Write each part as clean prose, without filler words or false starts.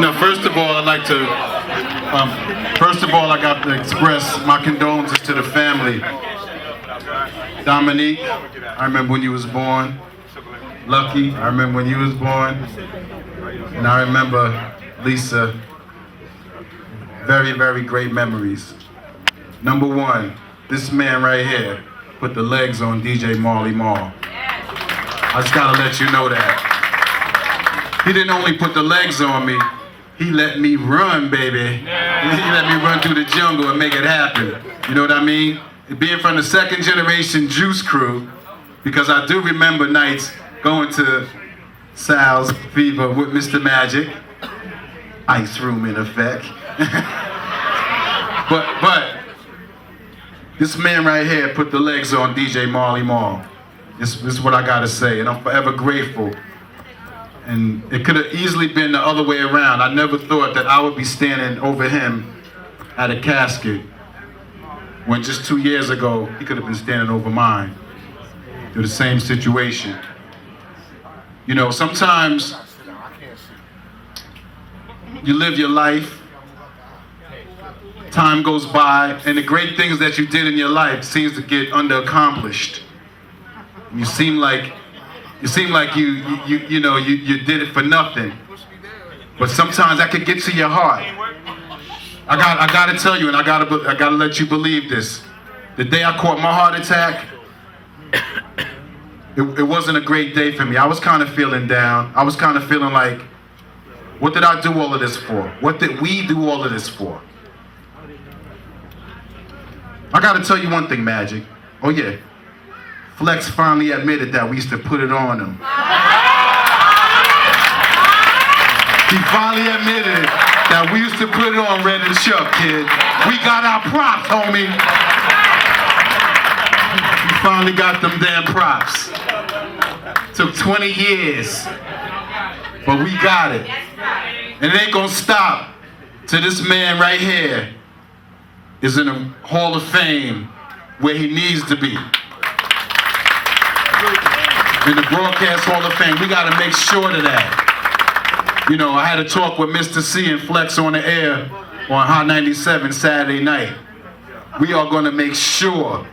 No, first of all, I'd like to, first of all, I got to express my condolences to the family. Dominique, I remember when you was born. Lucky, I remember when you was born. And I remember Lisa. Very, very great memories. Number one, this man right here put the legs on DJ Marley Marl. I just gotta let you know that. He didn't only put the legs on me, he let me run, baby. He let me run through the jungle and make it happen. You know what I mean? Being from the second generation Juice crew, because I do remember nights going to Sal's Fever with Mr. Magic. Ice room in effect. but this man right here put the legs on DJ Marley Marl. This is what I gotta say, and I'm forever grateful. And it could have easily been the other way around. I never thought that I would be standing over him at a casket when just 2 years ago, he could have been standing over mine through the same situation. You know, sometimes you live your life, time goes by, and the great things that you did in your life seems to get under-accomplished. You seem like you did it for nothing. But sometimes that could get to your heart. I gotta tell you, and I gotta let you believe this. The day I caught my heart attack, it wasn't a great day for me. I was kind of feeling down. I was kind of feeling like, what did I do all of this for? What did we do all of this for? I gotta tell you one thing, Magic. Oh yeah. Flex finally admitted that we used to put it on him. He finally admitted that we used to put it on Red and Chuck, kid. We got our props, homie. We finally got them damn props. Took 20 years, but we got it. And it ain't gonna stop till this man right here is in the Hall of Fame where he needs to be. In the Broadcast Hall of Fame, we gotta make sure of that. You know, I had a talk with Mr. C and Flex on the air on Hot 97 Saturday night. We are gonna make sure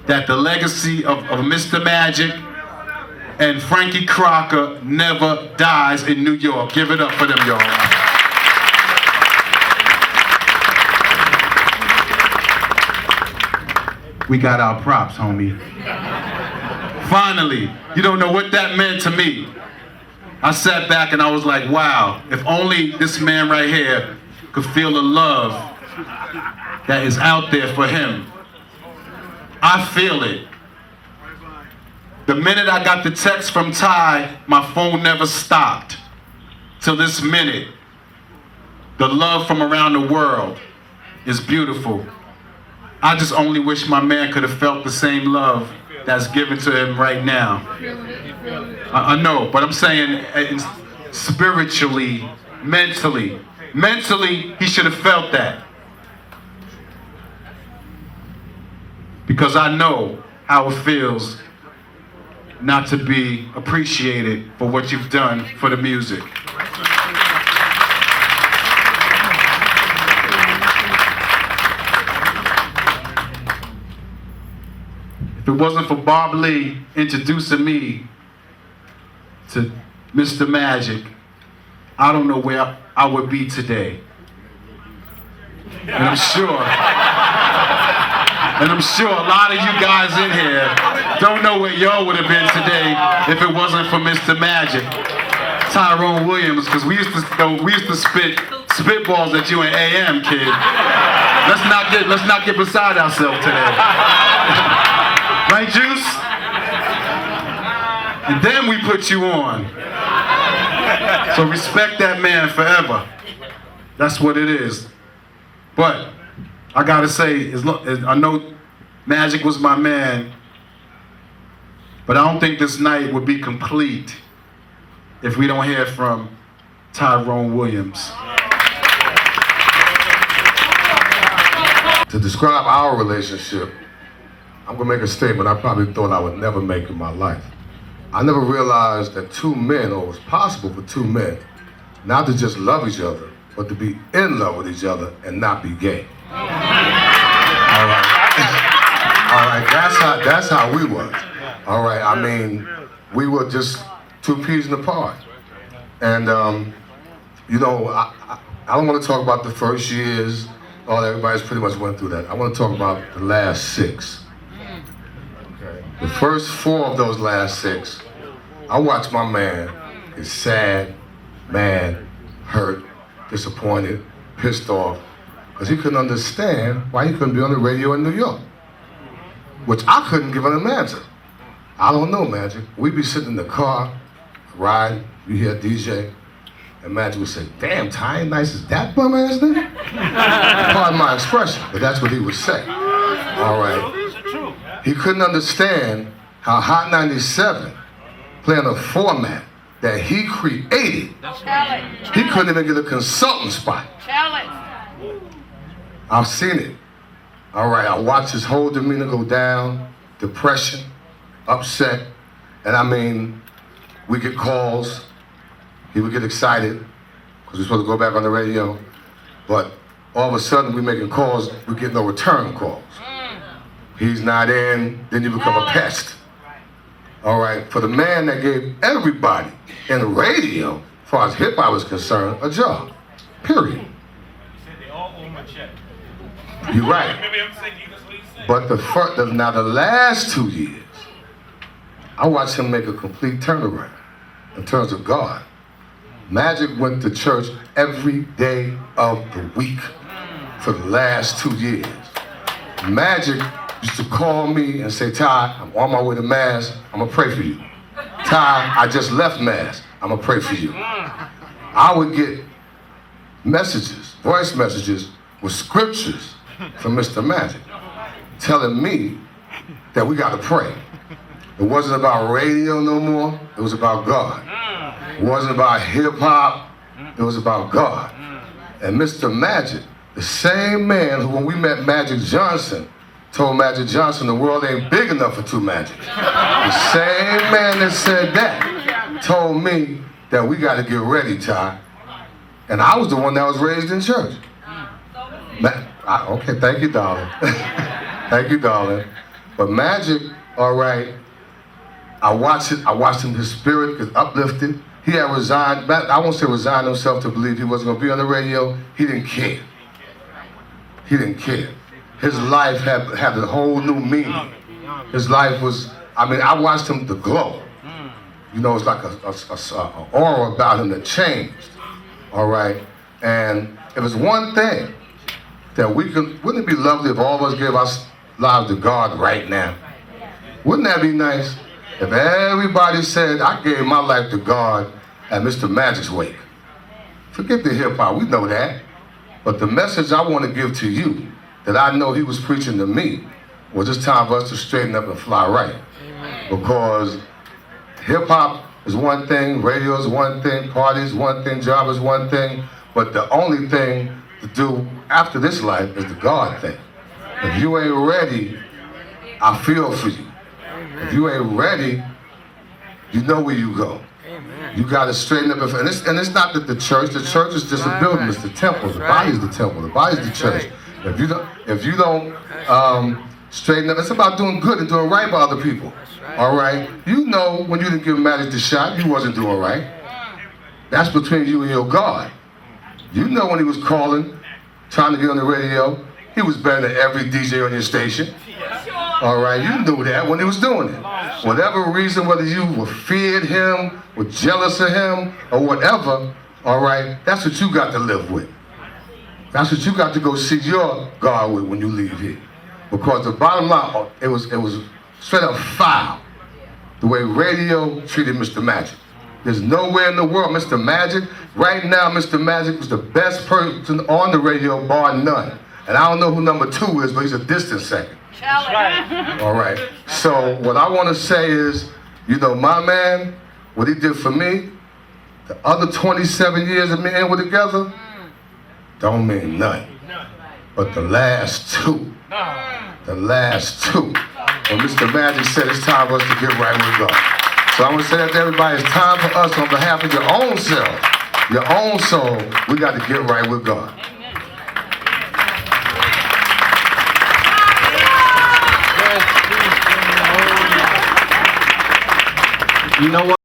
that the legacy of Mr. Magic and Frankie Crocker never dies in New York. Give it up for them, y'all. We got our props, homie. Finally, you don't know what that meant to me. I sat back and I was like, wow, if only this man right here could feel the love that is out there for him. I feel it. The minute I got the text from Ty, my phone never stopped. Till this minute, the love from around the world is beautiful. I just only wish my man could have felt the same love that's given to him right now. I know, but I'm saying spiritually, mentally. Mentally, he should have felt that. Because I know how it feels not to be appreciated for what you've done for the music. If it wasn't for Bob Lee introducing me to Mr. Magic, I don't know where I would be today. And I'm sure a lot of you guys in here don't know where y'all would have been today if it wasn't for Mr. Magic. Tyrone Williams, because we used to spit spitballs at you in AM, kid. Let's not get beside ourselves today. Right, Juice? And then we put you on. So respect that man forever. That's what it is. But I gotta say, I know Magic was my man, but I don't think this night would be complete if we don't hear from Tyrone Williams. To describe our relationship, I'm gonna make a statement I probably thought I would never make in my life. I never realized that two men, or it was possible for two men, not to just love each other, but to be in love with each other and not be gay. All right. All right, that's how we was. All right, I mean, we were just two peas in a pod. And, you know, I don't want to talk about the first years. Everybody's pretty much went through that. I want to talk about the last 6. Okay. The first 4 of those last 6, I watched my man get sad, mad, hurt, disappointed, pissed off, because he couldn't understand why he couldn't be on the radio in New York, which I couldn't give an answer. I don't know, Magic. We'd be sitting in the car, ride, you hear DJ, and Magic would say, damn, Ty, ain't nice as that bum ass nigga? Pardon my expression, but that's what he would say. All right. He couldn't understand how Hot 97, playing a format that he created, he couldn't even get a consultant spot. I've seen it. All right, I watched his whole demeanor go down, depression, upset, and I mean, we get calls, he would get excited, because we're supposed to go back on the radio, but all of a sudden we're making calls, we get no return calls. He's not in, then you become a pest. All right, for the man that gave everybody in radio, as far as hip hop was concerned, a job, period. You're right. But now the last 2 years, I watched him make a complete turnaround in terms of God. Magic went to church every day of the week for the last 2 years. Magic used to call me and say, Ty, I'm on my way to Mass, I'm gonna pray for you. Ty, I just left Mass, I'm gonna pray for you. I would get messages, voice messages with scriptures from Mr. Magic telling me that we gotta pray. It wasn't about radio no more, it was about God. It wasn't about hip hop, it was about God. And Mr. Magic, the same man who when we met Magic Johnson, told Magic Johnson the world ain't big enough for 2 Magics. The same man that said that told me that we gotta get ready, Ty. And I was the one that was raised in church. Okay, thank you, darling. Thank you, darling. But Magic, all right, I watched him, his spirit is uplifted. He had resigned, I won't say resigned himself to believe he wasn't gonna be on the radio. He didn't care. He didn't care. His life had a whole new meaning. His life was, I mean, I watched him to glow. You know, it's like an aura about him that changed, all right? And it was one thing that we could, wouldn't it be lovely if all of us gave our lives to God right now? Wouldn't that be nice? If everybody said, I gave my life to God at Mr. Magic's wake. Forget the hip hop, we know that. But the message I want to give to you, that I know he was preaching to me, was it's time for us to straighten up and fly right. Because hip hop is one thing, radio is one thing, parties one thing, job is one thing, but the only thing to do after this life is the God thing. If you ain't ready, I feel for you. If you ain't ready, you know where you go. You got to straighten up, and it's not that the church is just a building, it's the temple. The body's the temple, the body's the church. If you don't straighten up, it's about doing good and doing right by other people. All right? You know when you didn't give Magic the shot, you wasn't doing right. That's between you and your God. You know when he was calling, trying to get on the radio, he was better than every DJ on your station. All right, you knew that when he was doing it. Whatever reason, whether you feared him, were jealous of him, or whatever, all right, that's what you got to live with. That's what you got to go see your God with when you leave here. Because the bottom line, it was straight up foul, the way radio treated Mr. Magic. There's nowhere in the world, Mr. Magic, right now Mr. Magic was the best person on the radio, bar none. And I don't know who number 2 is, but he's a distant second. All right. So what I want to say is, you know, my man, what he did for me, the other 27 years of me and we're together, don't mean nothing. But the last 2, when Mr. Magic said it's time for us to get right with God. So I want to say that to everybody, it's time for us on behalf of your own self. your own soul, we got to get right with God. You know what?